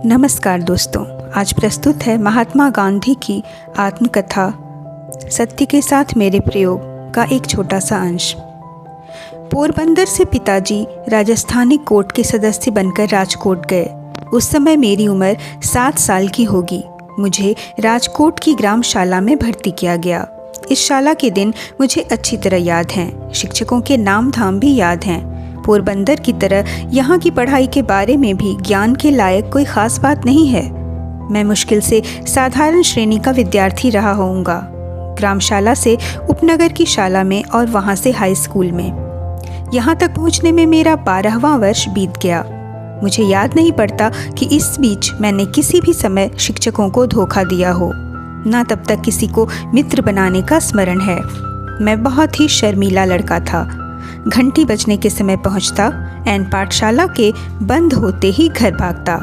नमस्कार दोस्तों, आज प्रस्तुत है महात्मा गांधी की आत्मकथा सत्य के साथ मेरे प्रयोग का एक छोटा सा अंश। पोरबंदर से पिताजी राजस्थानी कोर्ट के सदस्य बनकर राजकोट गए। उस समय मेरी उम्र 7 साल की होगी। मुझे राजकोट की ग्रामशाला में भर्ती किया गया। इस शाला के दिन मुझे अच्छी तरह याद हैं। शिक्षकों के नाम धाम भी याद हैं। पोरबंदर की तरह यहाँ की पढ़ाई के बारे में भी ज्ञान के लायक कोई ख़ास बात नहीं है। मैं मुश्किल से साधारण श्रेणी का विद्यार्थी रहा होऊंगा। ग्रामशाला से उपनगर की शाला में और वहाँ से हाई स्कूल में। यहाँ तक पहुँचने में मेरा 12वां वर्ष बीत गया। मुझे याद नहीं पड़ता कि इस बीच मैंने किसी भी समय शिक्षकों को धोखा दिया हो, ना तब तक किसी को मित्र बनाने का स्मरण है। मैं बहुत ही शर्मीला लड़का था। घंटी बजने के समय पहुंचता, एन पाठशाला के बंद होते ही घर भागता।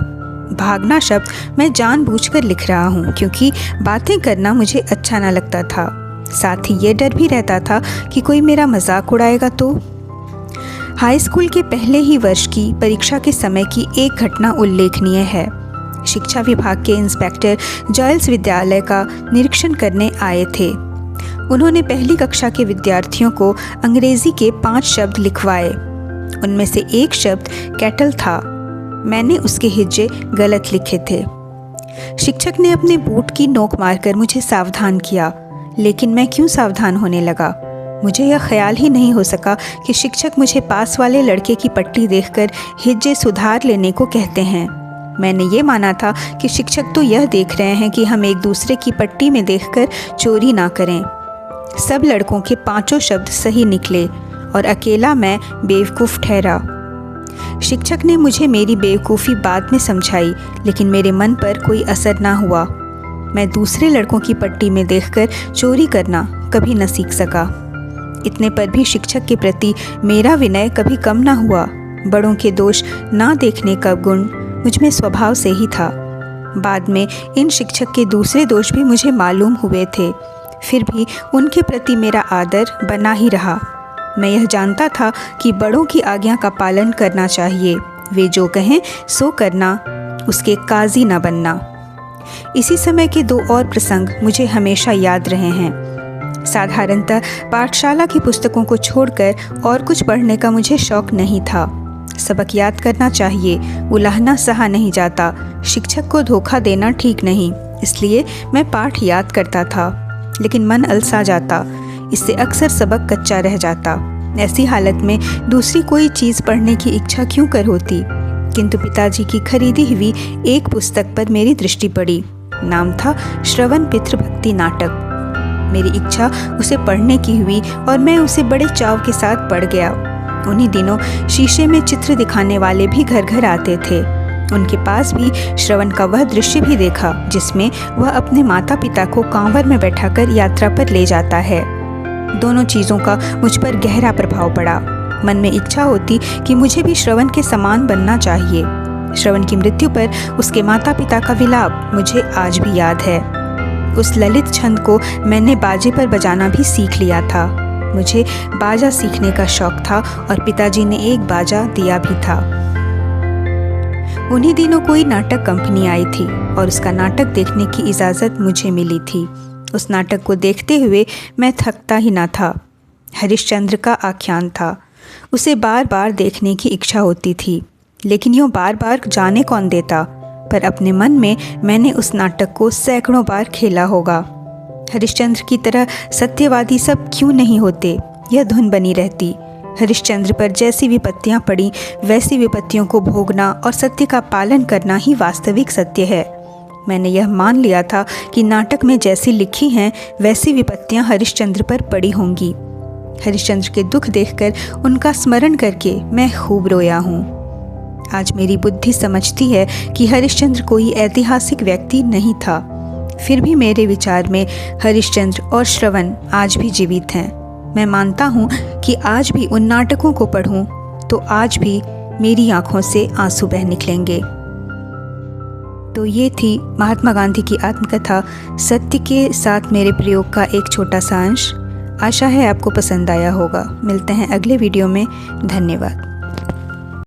भागना शब्द मैं जानबूझकर लिख रहा हूँ क्योंकि बातें करना मुझे अच्छा न लगता था। साथ ही ये डर भी रहता था कि कोई मेरा मजाक उड़ाएगा तो। हाई स्कूल के पहले ही वर्ष की परीक्षा के समय की एक घटना उल्लेखनीय है। शिक्षा विभाग के इंस्पेक्टर जॉयल्स विद्यालय का निरीक्षण करने आए थे। उन्होंने पहली कक्षा के विद्यार्थियों को अंग्रेजी के 5 शब्द लिखवाए। उनमें से एक शब्द कैटल था। मैंने उसके हिज्जे गलत लिखे थे। शिक्षक ने अपने बूट की नोक मारकर मुझे सावधान किया, लेकिन मैं क्यों सावधान होने लगा? मुझे यह ख्याल ही नहीं हो सका कि शिक्षक मुझे पास वाले लड़के की पट्टी देखकर हिज्जे सुधार लेने को कहते हैं। मैंने ये माना था कि शिक्षक तो यह देख रहे हैं कि हम एक दूसरे की पट्टी में देखकर चोरी ना करें। सब लड़कों के 5 शब्द सही निकले और अकेला मैं बेवकूफ़ ठहरा। शिक्षक ने मुझे मेरी बेवकूफ़ी बाद में समझाई, लेकिन मेरे मन पर कोई असर ना हुआ। मैं दूसरे लड़कों की पट्टी में देखकर चोरी करना कभी न सीख सका। इतने पर भी शिक्षक के प्रति मेरा विनय कभी कम ना हुआ। बड़ों के दोष ना देखने का गुण मुझमें स्वभाव से ही था। बाद में इन शिक्षक के दूसरे दोष भी मुझे मालूम हुए थे, फिर भी उनके प्रति मेरा आदर बना ही रहा। मैं यह जानता था कि बड़ों की आज्ञा का पालन करना चाहिए। वे जो कहें सो करना, उसके काजी न बनना। इसी समय के 2 और प्रसंग मुझे हमेशा याद रहे हैं। साधारणतः पाठशाला की पुस्तकों को छोड़कर और कुछ पढ़ने का मुझे शौक नहीं था। सबक याद करना चाहिए, उलाहना सहा नहीं जाता। शिक्षक को धोखा देना ठीक नहीं, इसलिए मैं पाठ याद करता था, लेकिन मन अलसा जाता। इससे अक्सर सबक कच्चा रह जाता। ऐसी हालत में दूसरी कोई चीज़ पढ़ने की इच्छा क्यों कर होती? किंतु पिताजी की खरीदी हुई एक पुस्तक पर मेरी दृष्टि पड़ी। नाम था श्रवण पितृभक्ति नाटक। मेरी इच्छा उसे पढ़ने की हुई और मैं उसे बड़े चाव के साथ पढ़ गया। उन्हीं दिनों शीशे में चित्र दिखाने वाले भी घर घर आते थे। उनके पास भी श्रवण का वह दृश्य भी देखा जिसमें वह अपने माता पिता को कांवर में बैठाकर यात्रा पर ले जाता है। दोनों चीज़ों का मुझ पर गहरा प्रभाव पड़ा। मन में इच्छा होती कि मुझे भी श्रवण के समान बनना चाहिए। श्रवण की मृत्यु पर उसके माता पिता का विलाप मुझे आज भी याद है। उस ललित छंद को मैंने बाजे पर बजाना भी सीख लिया था। मुझे बाजा सीखने का शौक था और पिताजी ने एक बाजा दिया भी था। उन्हीं दिनों कोई नाटक कंपनी आई थी और उसका नाटक देखने की इजाज़त मुझे मिली थी। उस नाटक को देखते हुए मैं थकता ही ना था। हरिश्चंद्र का आख्यान था। उसे बार बार देखने की इच्छा होती थी, लेकिन यूँ बार बार जाने कौन देता। पर अपने मन में मैंने उस नाटक को सैकड़ों बार खेला होगा। हरिश्चंद्र की तरह सत्यवादी सब क्यों नहीं होते, यह धुन बनी रहती। हरिश्चंद्र पर जैसी विपत्तियां पड़ी, वैसी विपत्तियों को भोगना और सत्य का पालन करना ही वास्तविक सत्य है। मैंने यह मान लिया था कि नाटक में जैसी लिखी हैं वैसी विपत्तियां हरिश्चंद्र पर पड़ी होंगी। हरिश्चंद्र के दुख देखकर, उनका स्मरण करके मैं खूब रोया हूँ। आज मेरी बुद्धि समझती है कि हरिश्चंद्र कोई ऐतिहासिक व्यक्ति नहीं था। फिर भी मेरे विचार में हरिश्चंद्र और श्रवण आज भी जीवित हैं। मैं मानता हूँ कि आज भी उन नाटकों को पढ़ूँ तो आज भी मेरी आँखों से आंसू बह निकलेंगे। तो ये थी महात्मा गांधी की आत्मकथा सत्य के साथ मेरे प्रयोग का एक छोटा सा अंश। आशा है आपको पसंद आया होगा। मिलते हैं अगले वीडियो में। धन्यवाद।